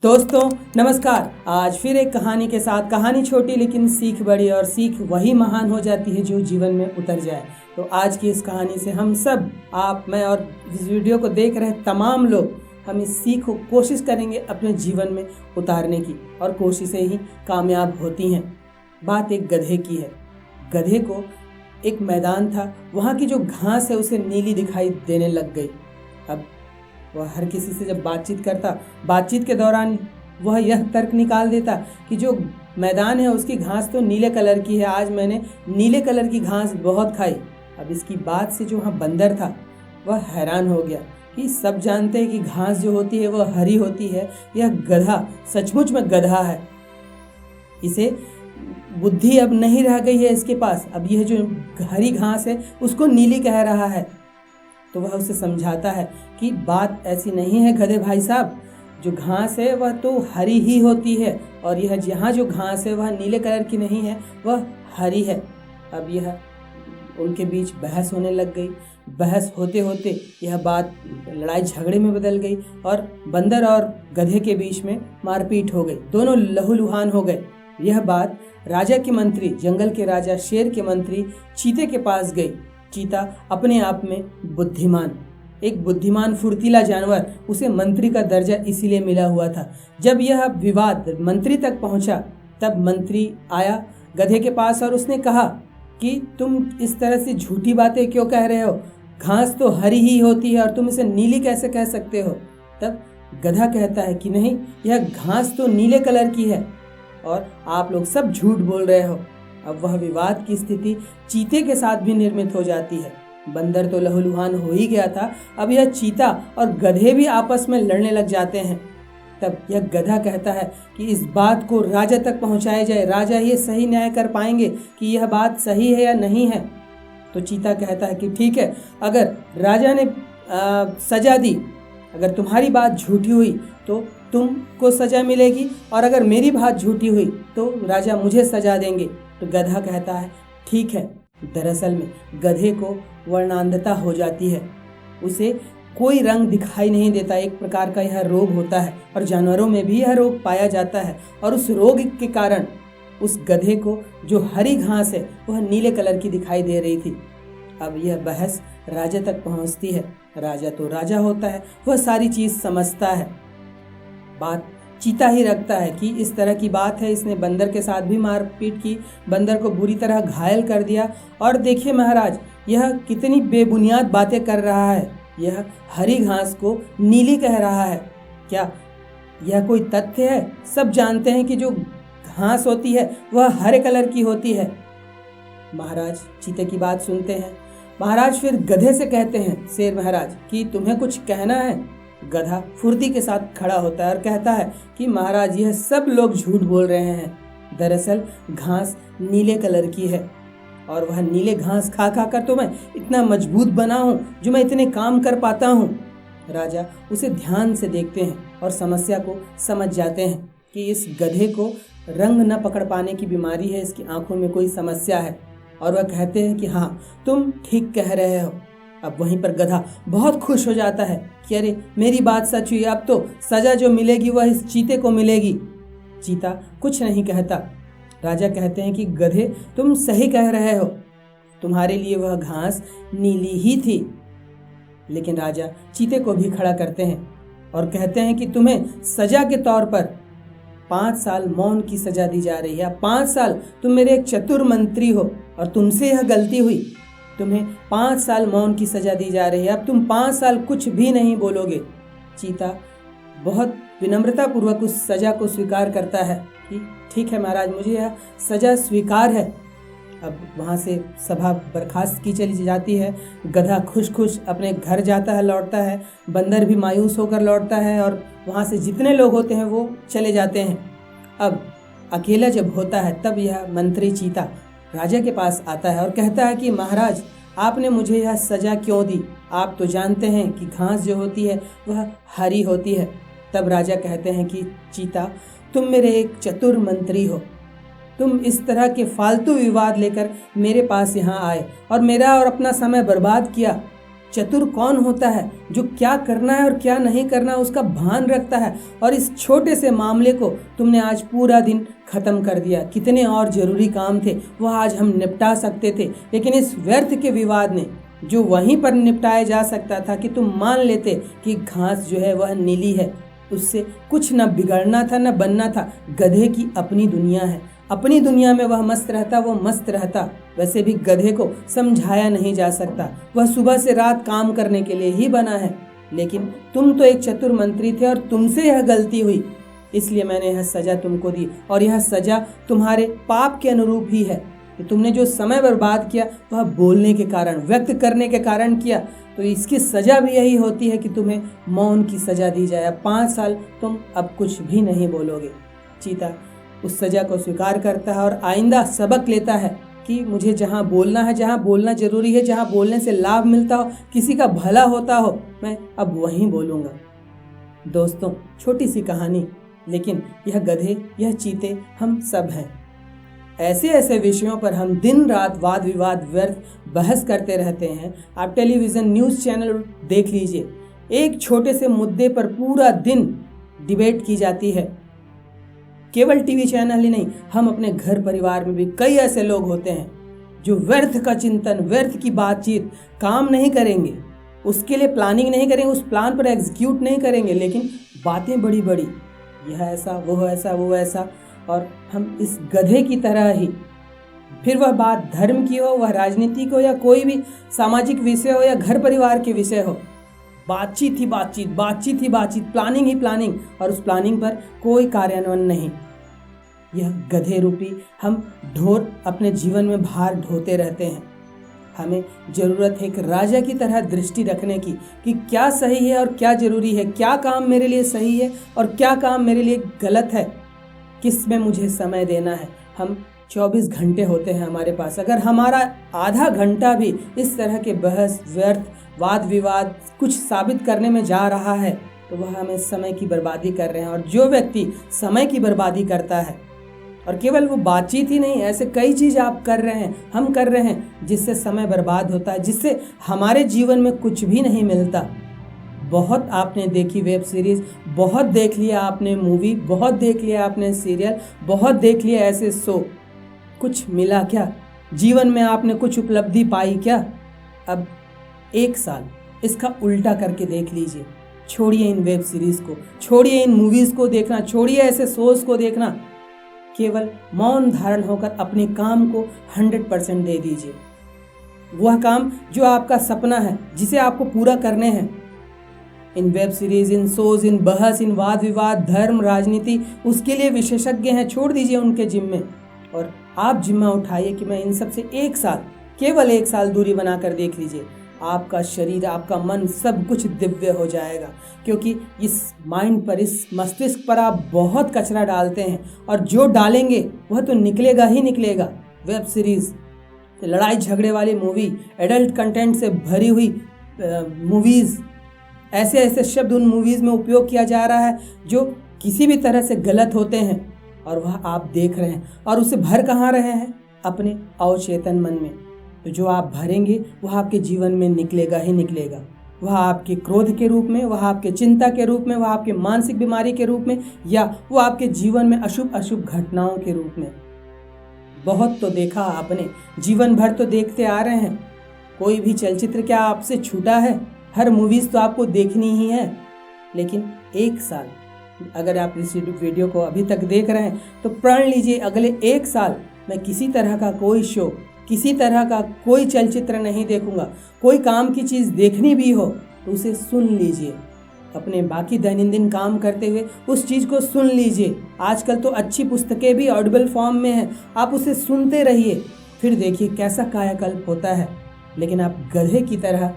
दोस्तों नमस्कार। आज फिर एक कहानी के साथ, कहानी छोटी लेकिन सीख बड़ी, और सीख वही महान हो जाती है जो जीवन में उतर जाए। तो आज की इस कहानी से हम सब, आप, मैं और इस वीडियो को देख रहे तमाम लोग, हम इस सीख को कोशिश करेंगे अपने जीवन में उतारने की, और कोशिशें ही कामयाब होती हैं। बात एक गधे की है। गधे को एक मैदान था, वहाँ की जो घास है उसे नीली दिखाई देने लग गई। अब वह हर किसी से जब बातचीत करता, बातचीत के दौरान वह यह तर्क निकाल देता कि जो मैदान है उसकी घास तो नीले कलर की है, आज मैंने नीले कलर की घास बहुत खाई। अब इसकी बात से जो वहाँ बंदर था वह हैरान हो गया कि सब जानते हैं कि घास जो होती है वह हरी होती है, यह गधा सचमुच में गधा है, इसे बुद्धि अब नहीं रह गई है इसके पास। अब यह जो हरी घास है उसको नीली कह रहा है। तो वह उसे समझाता है कि बात ऐसी नहीं है गधे भाई साहब, जो घास है वह तो हरी ही होती है, और यह जहाँ जो घास है वह नीले कलर की नहीं है, वह हरी है। अब यह उनके बीच बहस होने लग गई। बहस होते होते यह बात लड़ाई झगड़े में बदल गई, और बंदर और गधे के बीच में मारपीट हो गई। दोनों लहूलुहान हो गए। यह बात राजा के मंत्री, जंगल के राजा शेर के मंत्री चीते के पास गई। चीता अपने आप में बुद्धिमान, एक बुद्धिमान फुर्तीला जानवर, उसे मंत्री का दर्जा इसीलिए मिला हुआ था। जब यह विवाद मंत्री तक पहुंचा, तब मंत्री आया गधे के पास और उसने कहा कि तुम इस तरह से झूठी बातें क्यों कह रहे हो, घास तो हरी ही होती है और तुम इसे नीली कैसे कह सकते हो। तब गधा कहता है कि नहीं, यह घास तो नीले कलर की है और आप लोग सब झूठ बोल रहे हो। अब वह विवाद की स्थिति चीते के साथ भी निर्मित हो जाती है। बंदर तो लहूलुहान हो ही गया था, अब यह चीता और गधे भी आपस में लड़ने लग जाते हैं। तब यह गधा कहता है कि इस बात को राजा तक पहुंचाया जाए, राजा ही सही न्याय कर पाएंगे कि यह बात सही है या नहीं है। तो चीता कहता है कि ठीक है, अगर राजा ने सजा दी, अगर तुम्हारी बात झूठी हुई तो तुमको सजा मिलेगी, और अगर मेरी बात झूठी हुई तो राजा मुझे सजा देंगे। तो गधा कहता है ठीक है। दरअसल में गधे को वर्णांधता हो जाती है, उसे कोई रंग दिखाई नहीं देता। एक प्रकार का यह रोग होता है, और जानवरों में भी यह रोग पाया जाता है, और उस रोग के कारण उस गधे को जो हरी घास है वह नीले कलर की दिखाई दे रही थी। अब यह बहस राजा तक पहुंचती है। राजा तो राजा होता है, वह सारी चीज समझता है। बात चीता ही रखता है कि इस तरह की बात है, इसने बंदर के साथ भी मारपीट की, बंदर को बुरी तरह घायल कर दिया, और देखिए महाराज, यह कितनी बेबुनियाद बातें कर रहा है, यह हरी घास को नीली कह रहा है। क्या यह कोई तथ्य है? सब जानते हैं कि जो घास होती है वह हरे कलर की होती है। महाराज चीते की बात सुनते हैं। महाराज फिर गधे से कहते हैं, शेर महाराज, कि तुम्हें कुछ कहना है। गधा फुर्ती के साथ खड़ा होता है और कहता है कि महाराज, यह सब लोग झूठ बोल रहे हैं। दरअसल घास नीले कलर की है, और वह नीले घास खा खा कर तो मैं इतना मजबूत बना हूँ जो मैं इतने काम कर पाता हूँ। राजा उसे ध्यान से देखते हैं और समस्या को समझ जाते हैं कि इस गधे को रंग न पकड़ पाने की बीमारी है, इसकी आंखों में कोई समस्या है। और वह कहते हैं कि हाँ, तुम ठीक कह रहे हो। अब वहीं पर गधा बहुत खुश हो जाता है कि अरे मेरी बात सच हुई, अब तो सजा जो मिलेगी वह इस चीते को मिलेगी। चीता कुछ नहीं कहता। राजा कहते हैं कि गधे, तुम सही कह रहे हो, तुम्हारे लिए वह घास नीली ही थी। लेकिन राजा चीते को भी खड़ा करते हैं और कहते हैं कि तुम्हें सजा के तौर पर 5 साल मौन की सजा दी जा रही है। 5 साल तुम मेरे एक चतुर मंत्री हो और तुमसे यह गलती हुई, तुम्हें 5 साल मौन की सजा दी जा रही है। अब तुम 5 साल कुछ भी नहीं बोलोगे। चीता बहुत विनम्रता पूर्वक उस सजा को स्वीकार करता है कि ठीक है महाराज, मुझे यह सजा स्वीकार है। अब वहाँ से सभा बर्खास्त की चली जाती है। गधा खुश खुश अपने घर जाता है, लौटता है। बंदर भी मायूस होकर लौटता है, और वहाँ से जितने लोग होते हैं वो चले जाते हैं। अब अकेला जब होता है तब यह मंत्री चीता राजा के पास आता है और कहता है कि महाराज, आपने मुझे यह सजा क्यों दी? आप तो जानते हैं कि घास जो होती है वह हरी होती है। तब राजा कहते हैं कि चीता, तुम मेरे एक चतुर मंत्री हो, तुम इस तरह के फालतू विवाद लेकर मेरे पास यहाँ आए और मेरा और अपना समय बर्बाद किया। चतुर कौन होता है जो क्या करना है और क्या नहीं करना उसका भान रखता है, और इस छोटे से मामले को तुमने आज पूरा दिन खत्म कर दिया। कितने और जरूरी काम थे वह आज हम निपटा सकते थे, लेकिन इस व्यर्थ के विवाद ने जो वहीं पर निपटाया जा सकता था कि तुम मान लेते कि घास जो है वह नीली है, उससे कुछ न बिगड़ना था न बनना था। गधे की अपनी दुनिया है, अपनी दुनिया में वह मस्त रहता, वो मस्त रहता। वैसे भी गधे को समझाया नहीं जा सकता, वह सुबह से रात काम करने के लिए ही बना है। लेकिन तुम तो एक चतुर मंत्री थे और तुमसे यह गलती हुई, इसलिए मैंने यह सजा तुमको दी, और यह सजा तुम्हारे पाप के अनुरूप ही है कि तुमने जो समय बर्बाद किया वह बोलने के कारण, व्यक्त करने के कारण किया। तो इसकी सजा भी यही होती है कि तुम्हें मौन की सजा दी जाए। अब 5 साल तुम अब कुछ भी नहीं बोलोगे। चीता उस सजा को स्वीकार करता है और आइंदा सबक लेता है कि मुझे जहाँ बोलना है, जहाँ बोलना जरूरी है, जहाँ बोलने से लाभ मिलता हो, किसी का भला होता हो, मैं अब वहीं बोलूँगा। दोस्तों, छोटी सी कहानी, लेकिन यह गधे, यह चीते हम सब हैं। ऐसे ऐसे विषयों पर हम दिन रात वाद विवाद व्यर्थ बहस करते रहते हैं। आप टेलीविज़न न्यूज़ चैनल देख लीजिए, एक छोटे से मुद्दे पर पूरा दिन डिबेट की जाती है। केवल टीवी चैनल ही नहीं, हम अपने घर परिवार में भी कई ऐसे लोग होते हैं जो व्यर्थ का चिंतन, व्यर्थ की बातचीत, काम नहीं करेंगे, उसके लिए प्लानिंग नहीं करेंगे, उस प्लान पर एग्जीक्यूट नहीं करेंगे, लेकिन बातें बड़ी बड़ी, यह ऐसा, वो ऐसा, वो ऐसा। और हम इस गधे की तरह ही, फिर वह बात धर्म की हो, वह राजनीति की हो, या कोई भी सामाजिक विषय हो, या घर परिवार के विषय हो, बातचीत ही बातचीत, बातचीत ही बातचीत, प्लानिंग ही प्लानिंग, और उस प्लानिंग पर कोई कार्यान्वयन नहीं। यह गधे रूपी हम ढोर अपने जीवन में भार ढोते रहते हैं। हमें ज़रूरत है एक राजा की तरह दृष्टि रखने की कि क्या सही है और क्या जरूरी है, क्या काम मेरे लिए सही है और क्या काम मेरे लिए गलत है, किस में मुझे समय देना है। हम 24 घंटे होते हैं हमारे पास, अगर हमारा आधा घंटा भी इस तरह के बहस, व्यर्थ, वाद विवाद कुछ साबित करने में जा रहा है तो वह हमें समय की बर्बादी कर रहे हैं। और जो व्यक्ति समय की बर्बादी करता है, और केवल वो बातचीत ही नहीं, ऐसे कई चीज़ आप कर रहे हैं, हम कर रहे हैं, जिससे समय बर्बाद होता है, जिससे हमारे जीवन में कुछ भी नहीं मिलता। बहुत आपने देखी वेब सीरीज़, बहुत देख लिया आपने मूवी, बहुत देख लिया आपने सीरियल, बहुत देख लिया ऐसे शो, कुछ मिला क्या? जीवन में आपने कुछ उपलब्धि पाई क्या? अब 1 साल इसका उल्टा करके देख लीजिए। छोड़िए इन वेब सीरीज़ को, छोड़िए इन मूवीज़ को देखना, छोड़िए ऐसे शोज़ को देखना, केवल मौन धारण होकर अपने काम को 100% दे दीजिए। वह काम जो आपका सपना है, जिसे आपको पूरा करने हैं। इन वेब सीरीज़, इन शोज़, इन बहस, इन वाद विवाद, धर्म, राजनीति, उसके लिए विशेषज्ञ हैं, छोड़ दीजिए उनके जिम्मे, और आप जिम्मा उठाइए कि मैं इन सब से 1 साल, केवल 1 साल दूरी बनाकर देख लीजिए। आपका शरीर, आपका मन, सब कुछ दिव्य हो जाएगा, क्योंकि इस माइंड पर, इस मस्तिष्क पर आप बहुत कचरा डालते हैं, और जो डालेंगे वह तो निकलेगा ही निकलेगा। वेब सीरीज़, लड़ाई झगड़े वाली मूवी, एडल्ट कंटेंट से भरी हुई मूवीज़, ऐसे ऐसे शब्द उन मूवीज़ में उपयोग किया जा रहा है जो किसी भी तरह से गलत होते हैं, और वह आप देख रहे हैं, और उसे भर कहाँ रहे हैं? अपने अवचेतन मन में। तो जो आप भरेंगे वह आपके जीवन में निकलेगा ही निकलेगा। वह आपके क्रोध के रूप में, वह आपके चिंता के रूप में, वह आपके मानसिक बीमारी के रूप में, या वो आपके जीवन में अशुभ अशुभ घटनाओं के रूप में। बहुत तो देखा आपने, जीवन भर तो देखते आ रहे हैं। कोई भी चलचित्र क्या आपसे छूटा है? हर मूवीज़ तो आपको देखनी ही है। लेकिन 1 साल, अगर आप इस वीडियो को अभी तक देख रहे हैं तो प्रण लीजिए, अगले 1 साल मैं किसी तरह का कोई शो, किसी तरह का कोई चलचित्र नहीं देखूंगा। कोई काम की चीज़ देखनी भी हो तो उसे सुन लीजिए। अपने बाकी दैनंदिन काम करते हुए उस चीज़ को सुन लीजिए। आजकल तो अच्छी पुस्तकें भी ऑडिबल फॉर्म में हैं, आप उसे सुनते रहिए, फिर देखिए कैसा कायाकल्प होता है। लेकिन आप गधे की तरह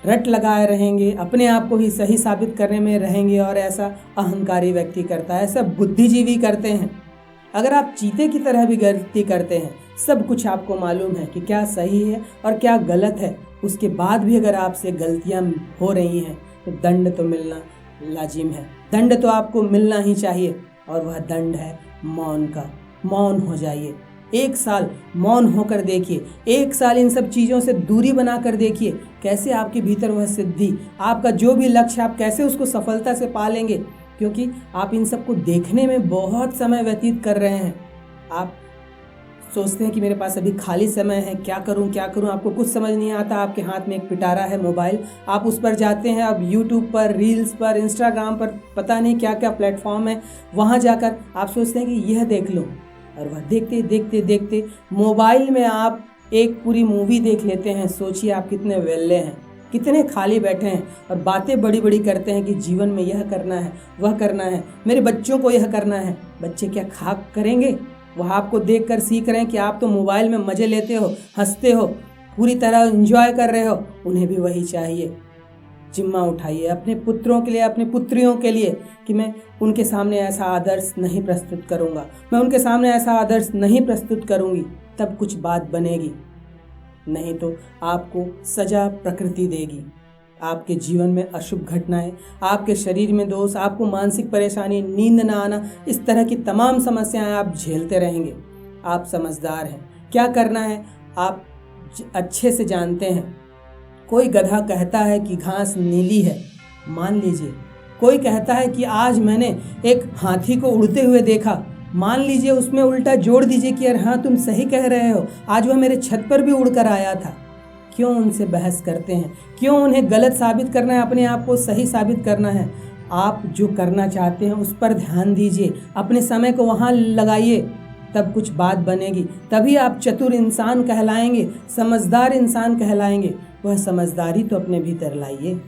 रट लगाए रहेंगे, अपने आप को ही सही साबित करने में रहेंगे, और ऐसा अहंकारी व्यक्ति करता है, ऐसा बुद्धिजीवी करते हैं। अगर आप चीते की तरह भी गलती करते हैं, सब कुछ आपको मालूम है कि क्या सही है और क्या गलत है, उसके बाद भी अगर आपसे गलतियां हो रही हैं तो दंड तो मिलना लाजिम है। दंड तो आपको मिलना ही चाहिए, और वह दंड है मौन का। मौन हो जाइए। 1 साल मौन होकर देखिए, 1 साल इन सब चीज़ों से दूरी बना कर देखिए, कैसे आपके भीतर वह सिद्धि, आपका जो भी लक्ष्य, आप कैसे उसको सफलता से पा लेंगे, क्योंकि आप इन सबको देखने में बहुत समय व्यतीत कर रहे हैं। आप सोचते हैं कि मेरे पास अभी खाली समय है, क्या करूं, आपको कुछ समझ नहीं आता। आपके हाथ में एक पिटारा है मोबाइल, आप उस पर जाते हैं, अब यूट्यूब पर, रील्स पर, इंस्टाग्राम पर, पता नहीं क्या क्या प्लेटफॉर्म है, वहाँ जाकर आप सोचते हैं कि यह देख लूँ, और वह देखते देखते देखते मोबाइल में आप एक पूरी मूवी देख लेते हैं। सोचिए आप कितने वेल्ले हैं, कितने खाली बैठे हैं और बातें बड़ी बड़ी करते हैं कि जीवन में यह करना है, वह करना है, मेरे बच्चों को यह करना है। बच्चे क्या खाक करेंगे? वह आपको देखकर सीख रहे हैं कि आप तो मोबाइल में मज़े लेते हो, हंसते हो, पूरी तरह एंजॉय कर रहे हो, उन्हें भी वही चाहिए। जिम्मा उठाइए अपने पुत्रों के लिए, अपनी पुत्रियों के लिए, कि मैं उनके सामने ऐसा आदर्श नहीं प्रस्तुत करूँगा, मैं उनके सामने ऐसा आदर्श नहीं प्रस्तुत करूँगी, तब कुछ बात बनेगी। नहीं तो आपको सजा प्रकृति देगी। आपके जीवन में अशुभ घटनाएं, आपके शरीर में दोष, आपको मानसिक परेशानी, नींद ना आना, इस तरह की तमाम समस्याएं आप झेलते रहेंगे। आप समझदार हैं, क्या करना है आप अच्छे से जानते हैं। कोई गधा कहता है कि घास नीली है, मान लीजिए। कोई कहता है कि आज मैंने एक हाथी को उड़ते हुए देखा, मान लीजिए। उसमें उल्टा जोड़ दीजिए कि यार हाँ तुम सही कह रहे हो, आज वह मेरे छत पर भी उड़कर आया था। क्यों उनसे बहस करते हैं? क्यों उन्हें गलत साबित करना है, अपने आप को सही साबित करना है? आप जो करना चाहते हैं उस पर ध्यान दीजिए, अपने समय को वहाँ लगाइए, तब कुछ बात बनेगी। तभी आप चतुर इंसान कहलाएंगे, समझदार इंसान कहलाएंगे। वह समझदारी तो अपने भीतर लाइए।